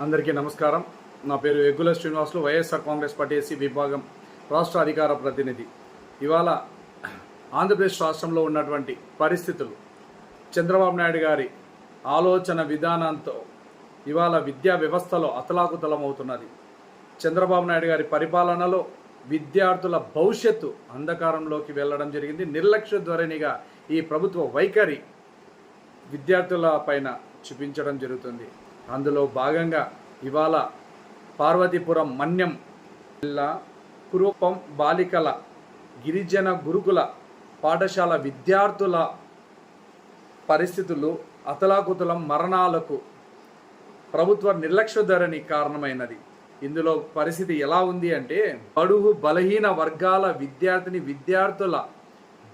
అందరికీ నమస్కారం. నా పేరు ఎగ్గుల శ్రీనివాసులు, వైఎస్ఆర్ కాంగ్రెస్ పార్టీ ఎస్సీ విభాగం రాష్ట్ర అధికార ప్రతినిధి. ఇవాళ ఆంధ్రప్రదేశ్ రాష్ట్రంలో ఉన్నటువంటి పరిస్థితులు, చంద్రబాబు నాయుడు గారి ఆలోచన విధానంతో ఇవాళ విద్యా వ్యవస్థలో అతలాకుతలమవుతున్నది. చంద్రబాబు నాయుడు గారి పరిపాలనలో విద్యార్థుల భవిష్యత్తు అంధకారంలోకి వెళ్ళడం జరిగింది. నిర్లక్ష్య ధోరణిగా ఈ ప్రభుత్వ వైఖరి విద్యార్థుల పైన చూపించడం జరుగుతుంది. అందులో భాగంగా ఇవాళ పార్వతీపురం మన్యం జిల్లా కురుపం బాలికల గిరిజన గురుకుల పాఠశాల విద్యార్థుల పరిస్థితులు అతలాకుతలం, మరణాలకు ప్రభుత్వ నిర్లక్ష్య ధోరణి కారణమైనది. ఇందులో పరిస్థితి ఎలా ఉంది అంటే, బడుగు బలహీన వర్గాల విద్యార్థుల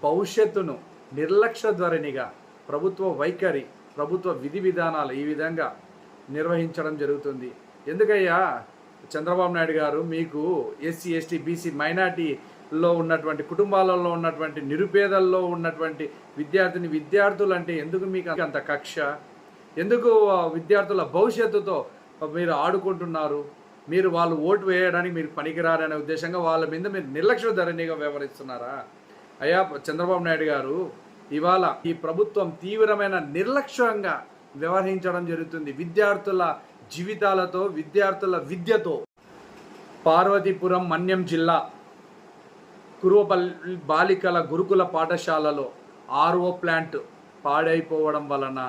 భవిష్యత్తును నిర్లక్ష్య ధోరణిగా ప్రభుత్వ వైఖరి, ప్రభుత్వ విధి విధానాలు ఈ విధంగా నిర్వహించడం జరుగుతుంది. ఎందుకయ్యా చంద్రబాబు నాయుడు గారు, మీకు ఎస్సీ ఎస్టీ బీసీ మైనార్టీలో ఉన్నటువంటి కుటుంబాలలో ఉన్నటువంటి నిరుపేదల్లో ఉన్నటువంటి విద్యార్థులు అంటే ఎందుకు మీకు అంత కక్ష? ఎందుకు విద్యార్థుల భవిష్యత్తుతో మీరు ఆడుకుంటున్నారు? మీరు వాళ్ళు ఓటు వేయడానికి మీరు పనికిరారనే ఉద్దేశంగా వాళ్ళ మీద మీరు నిర్లక్ష్య ధోరణిగా వ్యవహరిస్తున్నారా? అయ్యా చంద్రబాబు నాయుడు గారు, ఇవాళ ఈ ప్రభుత్వం తీవ్రమైన నిర్లక్ష్యంగా వ్యవహరించడం జరుగుతుంది. విద్యార్థుల జీవితాలతో, విద్యార్థుల విద్యతో. పార్వతీపురం మన్యం జిల్లా కురుపల్లి బాలికల గురుకుల పాఠశాలలో ఆర్ఓ ప్లాంట్ పాడైపోవడం వలన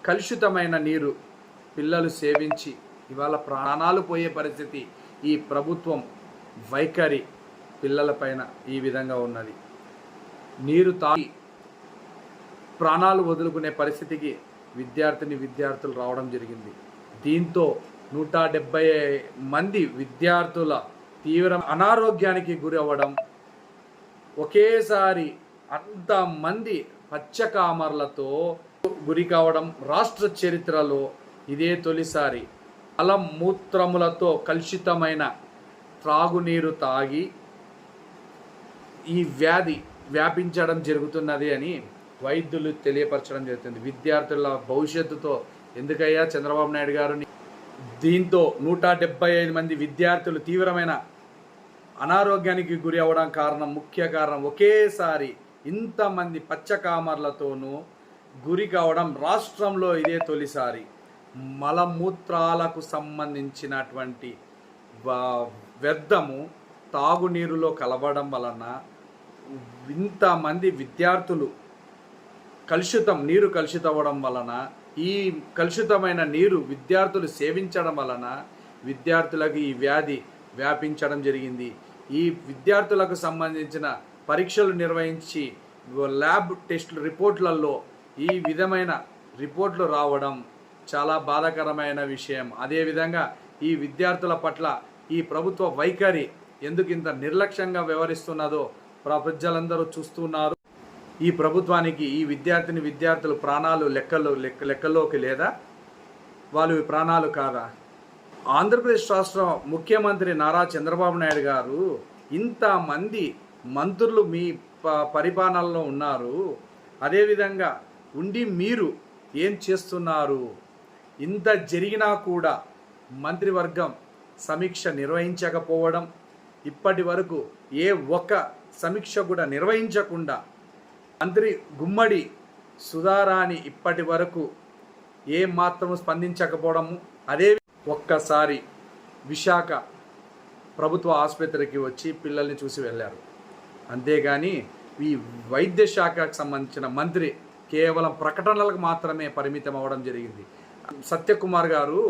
కలుషితమైన నీరు పిల్లలు సేవించి ఇవాళ ప్రాణాలు పోయే పరిస్థితి ఈ ప్రభుత్వం వైఖరి పిల్లలపైన ఈ విధంగా ఉన్నది. నీరు తాగి ప్రాణాలు వదులుకునే పరిస్థితికి విద్యార్థులు రావడం జరిగింది. దీంతో 170 మంది విద్యార్థుల తీవ్ర అనారోగ్యానికి గురి అవ్వడం, ఒకేసారి అంతమంది పచ్చకామర్లతో గురి కావడం రాష్ట్ర చరిత్రలో ఇదే తొలిసారి. మలమూత్రములతో కలుషితమైన త్రాగునీరు తాగి ఈ వ్యాధి వ్యాపించడం జరుగుతున్నది అని వైద్యులు తెలియపరచడం జరుగుతుంది. విద్యార్థుల భవిష్యత్తుతో ఎందుకయ్యా చంద్రబాబు నాయుడు గారు? దీంతో 175 మంది విద్యార్థులు తీవ్రమైన అనారోగ్యానికి గురి అవ్వడం ముఖ్య కారణం ఒకేసారి ఇంతమంది పచ్చకామర్లతోనూ గురి కావడం రాష్ట్రంలో ఇదే తొలిసారి. మలమూత్రాలకు సంబంధించినటువంటి వ్యర్థము తాగునీరులో కలవడం వలన ఇంతమంది విద్యార్థులు నీరు కలుషితవ్వడం వలన, ఈ కలుషితమైన నీరు విద్యార్థులు సేవించడం వలన విద్యార్థులకు ఈ వ్యాధి వ్యాపించడం జరిగింది. ఈ విద్యార్థులకు సంబంధించిన పరీక్షలు నిర్వహించి ల్యాబ్ టెస్టులు రిపోర్ట్లలో ఈ విధమైన రిపోర్ట్లు రావడం చాలా బాధాకరమైన విషయం. అదేవిధంగా ఈ విద్యార్థుల పట్ల ఈ ప్రభుత్వ వైఖరి ఎందుకు ఇంత నిర్లక్ష్యంగా వ్యవహరిస్తున్నదో ప్రజలందరూ చూస్తున్నారు. ఈ ప్రభుత్వానికి ఈ విద్యార్థులు ప్రాణాలు లెక్కలోకి లేదా? వాళ్ళు ప్రాణాలు కాదా? ఆంధ్రప్రదేశ్ రాష్ట్ర ముఖ్యమంత్రి నారా చంద్రబాబు నాయుడు గారు, ఇంతమంది మంత్రులు మీ పరిపాలనలో ఉన్నారు, అదేవిధంగా ఉండి మీరు ఏం చేస్తున్నారు? ఇంత జరిగినా కూడా మంత్రివర్గం సమీక్ష నిర్వహించకపోవడం, ఇప్పటి వరకు ఏ ఒక్క సమీక్ష కూడా నిర్వహించకుండా మంత్రి గుమ్మడి సుధారాణి ఇప్పటి వరకు ఏమాత్రం స్పందించకపోవడము. అదే ఒక్కసారి విశాఖ ప్రభుత్వ ఆసుపత్రికి వచ్చి పిల్లల్ని చూసి వెళ్ళారు. అంతేగాని ఈ వైద్య శాఖకు సంబంధించిన మంత్రి కేవలం ప్రకటనలకు మాత్రమే పరిమితం అవ్వడం జరిగింది. సత్యకుమార్ గారు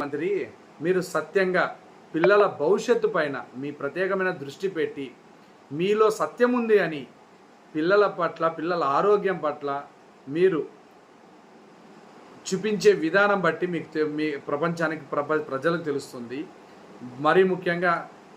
మంత్రి, మీరు సత్యంగా పిల్లల భవిష్యత్తు పైన మీ ప్రత్యేకమైన దృష్టి పెట్టి, మీలో సత్యం ఉంది అని పిల్లల పట్ల, పిల్లల ఆరోగ్యం పట్ల మీరు చూపించే విధానం బట్టి మీ ప్రపంచానికి ప్రజలకు తెలుస్తుంది. మరీ ముఖ్యంగా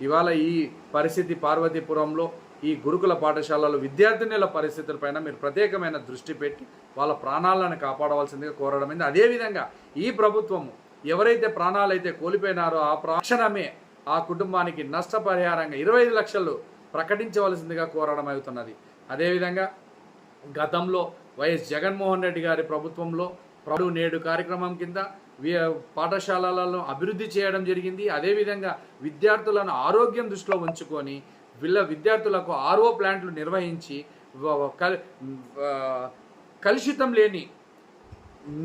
ఇవాళ ఈ పరిస్థితి పార్వతీపురంలో ఈ గురుకుల పాఠశాలలో విద్యార్థినుల పరిస్థితులపైన మీరు ప్రత్యేకమైన దృష్టి పెట్టి వాళ్ళ ప్రాణాలను కాపాడవలసిందిగా కోరడమైంది. అదేవిధంగా ఈ ప్రభుత్వము ఎవరైతే ప్రాణాలైతే కోల్పోయినారో ఆ ప్రాక్షణమే ఆ కుటుంబానికి నష్టపరిహారంగా 25 లక్షలు ప్రకటించవలసిందిగా కోరడం అవుతున్నది. అదేవిధంగా గతంలో వైఎస్ జగన్మోహన్ రెడ్డి గారి ప్రభుత్వంలో నేడు కార్యక్రమం కింద పాఠశాలలను అభివృద్ధి చేయడం జరిగింది. అదేవిధంగా విద్యార్థులను ఆరోగ్యం దృష్టిలో ఉంచుకొని విద్యార్థులకు ఆర్ఓ ప్లాంట్లు నిర్వహించి కలుషితం లేని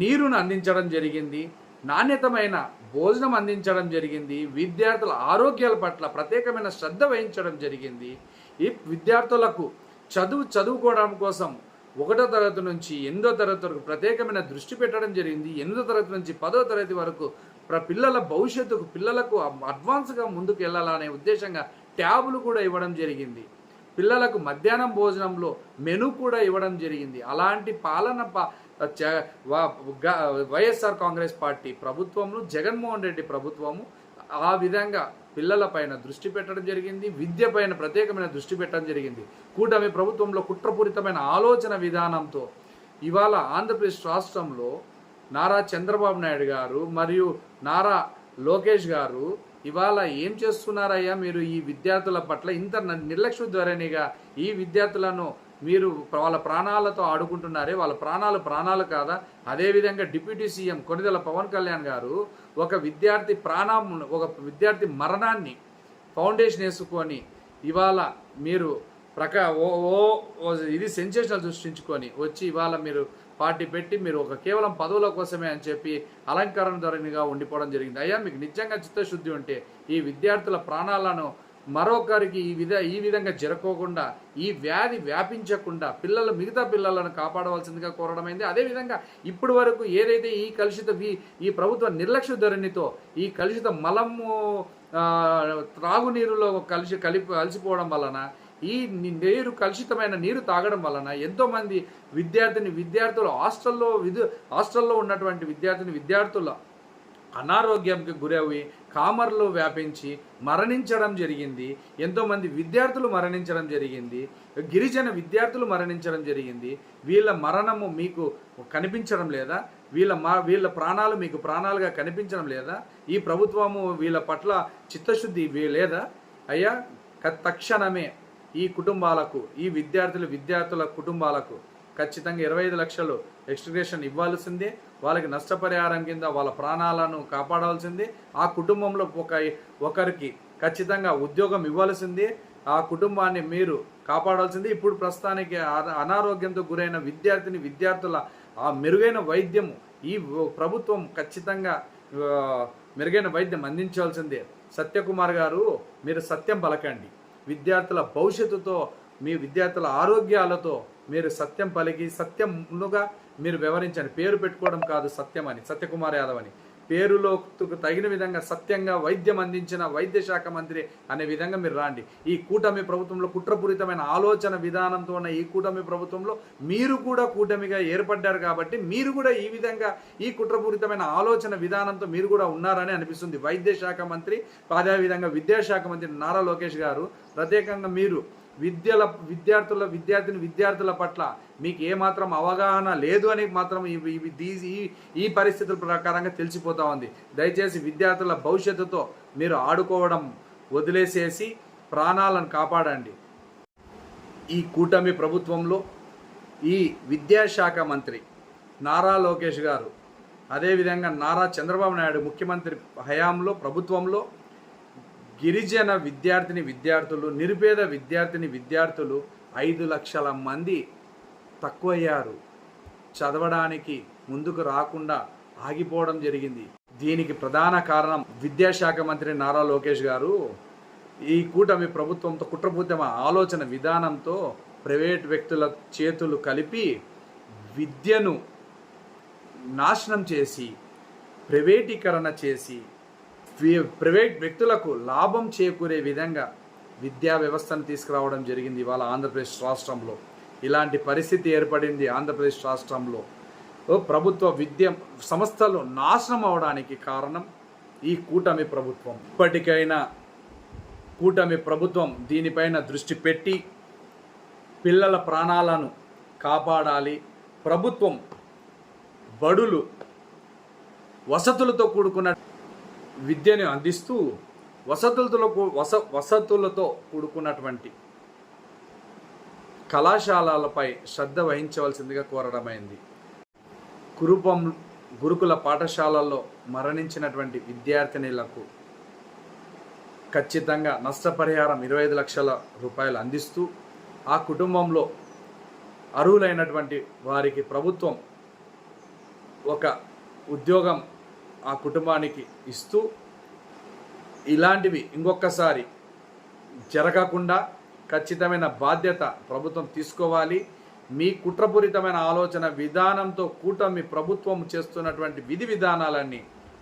నీరును అందించడం జరిగింది. నాణ్యతమైన భోజనం అందించడం జరిగింది. విద్యార్థుల ఆరోగ్యాల పట్ల ప్రత్యేకమైన శ్రద్ధ వహించడం జరిగింది. ఈ విద్యార్థులకు చదువుకోవడం కోసం 1వ తరగతి నుంచి 8వ తరగతి వరకు ప్రత్యేకమైన దృష్టి పెట్టడం జరిగింది. 8వ తరగతి నుంచి 10వ తరగతి వరకు పిల్లల భవిష్యత్తుకు పిల్లలకు అడ్వాన్స్గా ముందుకు వెళ్ళాలనే ఉద్దేశంగా ట్యాబులు కూడా ఇవ్వడం జరిగింది. పిల్లలకు మధ్యాహ్నం భోజనంలో మెను కూడా ఇవ్వడం జరిగింది. అలాంటి పాలన వైఎస్ఆర్ కాంగ్రెస్ పార్టీ ప్రభుత్వంలో జగన్మోహన్ రెడ్డి ప్రభుత్వము ఆ విధంగా పిల్లలపైన దృష్టి పెట్టడం జరిగింది. విద్యపైన ప్రత్యేకమైన దృష్టి పెట్టడం జరిగింది. కూటమి ప్రభుత్వంలో కుట్రపూరితమైన ఆలోచన విధానంతో ఇవాళ ఆంధ్రప్రదేశ్ రాష్ట్రంలో నారా చంద్రబాబు నాయుడు గారు మరియు నారా లోకేష్ గారు ఇవాళ ఏం చేస్తున్నారయ్యా మీరు ఈ విద్యార్థుల పట్ల ఇంత నిర్లక్ష్య ధోరణిగా ఈ విద్యార్థులను మీరు వాళ్ళ ప్రాణాలతో ఆడుకుంటున్నారే, వాళ్ళ ప్రాణాలు కాదా? అదేవిధంగా డిప్యూటీ సీఎం కొణిదెల పవన్ కళ్యాణ్ గారు ఒక విద్యార్థి మరణాన్ని ఫౌండేషన్ వేసుకొని ఇవాళ మీరు ఇది సెన్సేషనల్ సృష్టించుకొని వచ్చి ఇవాళ మీరు పార్టీ పెట్టి మీరు కేవలం పదవుల కోసమే అని చెప్పి అలంకరణ ధోరణిగా ఉండిపోవడం జరిగింది. అయ్యా మీకు నిజంగా చిత్తశుద్ధి ఉంటే ఈ విద్యార్థుల ప్రాణాలను మరొకరికి ఈ విధంగా జరగకుండా ఈ వ్యాధి వ్యాపించకుండా మిగతా పిల్లలను కాపాడవలసిందిగా కోరడమైంది. అదేవిధంగా ఇప్పటి వరకు ఏదైతే ఈ ప్రభుత్వ నిర్లక్ష్య ధోరణితో ఈ కలుషిత మలము త్రాగునీరులో కలిసిపోవడం వలన ఈ కలుషితమైన నీరు తాగడం వలన ఎంతోమంది విద్యార్థులు హాస్టల్లో ఉన్నటువంటి విద్యార్థుల అనారోగ్యంకి గురవి కామర్లు వ్యాపించి మరణించడం జరిగింది. ఎంతోమంది విద్యార్థులు మరణించడం జరిగింది. గిరిజన విద్యార్థులు మరణించడం జరిగింది. వీళ్ళ మరణము మీకు కనిపించడం లేదా? వీళ్ళ ప్రాణాలు మీకు ప్రాణాలుగా కనిపించడం లేదా? ఈ ప్రభుత్వము వీళ్ళ పట్ల చిత్తశుద్ధి లేదా? అయ్యా తక్షణమే ఈ కుటుంబాలకు ఈ విద్యార్థుల కుటుంబాలకు ఖచ్చితంగా 25 లక్షలు ఎక్స్ట్రిగ్రేషన్ ఇవ్వాల్సిందే. వాళ్ళకి నష్టపరిహారం కింద వాళ్ళ ప్రాణాలను కాపాడాల్సిందే. ఆ కుటుంబంలో ఒకరికి ఖచ్చితంగా ఉద్యోగం ఇవ్వాల్సిందే. ఆ కుటుంబాన్ని మీరు కాపాడాల్సిందే. ఇప్పుడు ప్రస్తుతానికి అనారోగ్యంతో గురైన విద్యార్థుల ఆ మెరుగైన వైద్యము ఈ ప్రభుత్వం ఖచ్చితంగా మెరుగైన వైద్యం అందించాల్సిందే. సత్యకుమార్ గారు మీరు సత్యం పలకండి. విద్యార్థుల భవిష్యత్తుతో మీ విద్యార్థుల ఆరోగ్యాలతో మీరు సత్యం పలికి సత్యముగా మీరు వివరించండి. పేరు పెట్టుకోవడం కాదు సత్యం అని, సత్యకుమార్ యాదవ్ అని పేరులో తగిన విధంగా సత్యంగా వైద్యం అందించిన వైద్య శాఖ మంత్రి అనే విధంగా మీరు రాండి. ఈ కూటమి ప్రభుత్వంలో కుట్రపూరితమైన ఆలోచన విధానంతో ఉన్న ఈ కూటమి ప్రభుత్వంలో మీరు కూడా కూటమిగా ఏర్పడ్డారు కాబట్టి మీరు కూడా ఈ విధంగా ఈ కుట్రపూరితమైన ఆలోచన విధానంతో మీరు కూడా ఉన్నారని అనిపిస్తుంది. వైద్య శాఖ మంత్రి అదేవిధంగా విద్యాశాఖ మంత్రి నారా లోకేష్ గారు ప్రత్యేకంగా మీరు విద్యార్థుల పట్ల మీకు ఏమాత్రం అవగాహన లేదు అని మాత్రం ఈ పరిస్థితుల ప్రకారంగా తెలిసిపోతా ఉంది. దయచేసి విద్యార్థుల భవిష్యత్తుతో మీరు ఆడుకోవడం వదిలేసేసి ప్రాణాలను కాపాడండి. ఈ కూటమి ప్రభుత్వంలో ఈ విద్యాశాఖ మంత్రి నారా లోకేష్ గారు అదేవిధంగా నారా చంద్రబాబు నాయుడు ముఖ్యమంత్రి హయాంలో ప్రభుత్వంలో గిరిజన విద్యార్థులు నిరుపేద విద్యార్థులు 5 లక్షల మంది తక్కువయ్యారు. చదవడానికి ముందుకు రాకుండా ఆగిపోవడం జరిగింది. దీనికి ప్రధాన కారణం విద్యాశాఖ మంత్రి నారా లోకేష్ గారు ఈ కూటమి ప్రభుత్వంతో కుట్రపూరితమైన ఆలోచన విధానంతో ప్రైవేట్ వ్యక్తుల చేతులు కలిపి విద్యను నాశనం చేసి ప్రైవేటీకరణ చేసి ప్రైవేట్ వ్యక్తులకు లాభం చేకూరే విధంగా విద్యా వ్యవస్థను తీసుకురావడం జరిగింది. ఇవాళ ఆంధ్రప్రదేశ్ రాష్ట్రంలో ఇలాంటి పరిస్థితి ఏర్పడింది. ఆంధ్రప్రదేశ్ రాష్ట్రంలో ప్రభుత్వ విద్య సంస్థలు నాశనం అవడానికి కారణం ఈ కూటమి ప్రభుత్వం. ఇప్పటికైనా కూటమి ప్రభుత్వం దీనిపైన దృష్టి పెట్టి పిల్లల ప్రాణాలను కాపాడాలి. ప్రభుత్వం బడులు వసతులతో కూడుకున్న విద్యను అందిస్తూ వసతులతో కూడుకున్నటువంటి కళాశాలలపై శ్రద్ధ వహించవలసిందిగా కోరడమైంది. కురుపం గురుకుల పాఠశాలల్లో మరణించినటువంటి విద్యార్థినులకు ఖచ్చితంగా నష్టపరిహారం 25 లక్షల రూపాయలు అందిస్తూ ఆ కుటుంబంలో అర్హులైనటువంటి వారికి ప్రభుత్వం ఒక ఉద్యోగం ఆ కుటుంబానికి ఇస్తూ ఇలాంటివి ఇంకొకసారి జరగకుండా ఖచ్చితమైన బాధ్యత ప్రభుత్వం తీసుకోవాలి. మీ కుట్రపూరితమైన ఆలోచన విధానంతో కూటమి ప్రభుత్వం చేస్తున్నటువంటి విధి విధానాలన్నీ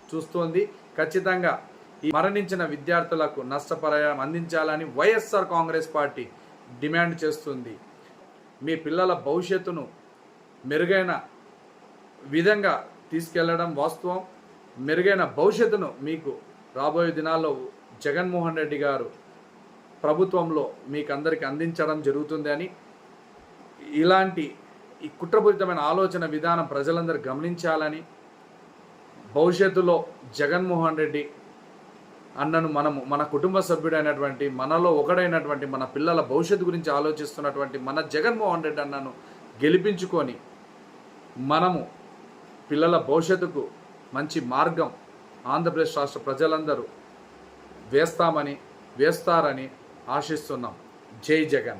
చూస్తోంది. ఖచ్చితంగా ఈ మరణించిన విద్యార్థులకు నష్టపరిహారం అందించాలని వైఎస్ఆర్ కాంగ్రెస్ పార్టీ డిమాండ్ చేస్తుంది. మీ పిల్లల భవిష్యత్తును మెరుగైన విధంగా తీసుకెళ్లడం వాస్తవం. మెరుగైన భవిష్యత్తును మీకు రాబోయే దినాల్లో జగన్మోహన్ రెడ్డి గారు ప్రభుత్వంలో మీకు అందరికీ అందించడం జరుగుతుంది అని, ఇలాంటి ఈ కుట్రపూరితమైన ఆలోచన విధానం ప్రజలందరూ గమనించాలని, భవిష్యత్తులో జగన్మోహన్ రెడ్డి అన్నను మన కుటుంబ సభ్యుడైనటువంటి, మనలో ఒకడైనటువంటి, మన పిల్లల భవిష్యత్తు గురించి ఆలోచిస్తున్నటువంటి మన జగన్మోహన్ రెడ్డి అన్నను గెలిపించుకొని మనము పిల్లల భవిష్యత్తుకు మంచి మార్గం ఆంధ్రప్రదేశ్ రాష్ట్ర ప్రజలందరూ వేస్తారని ఆశిస్తున్నాం. జై జగన్.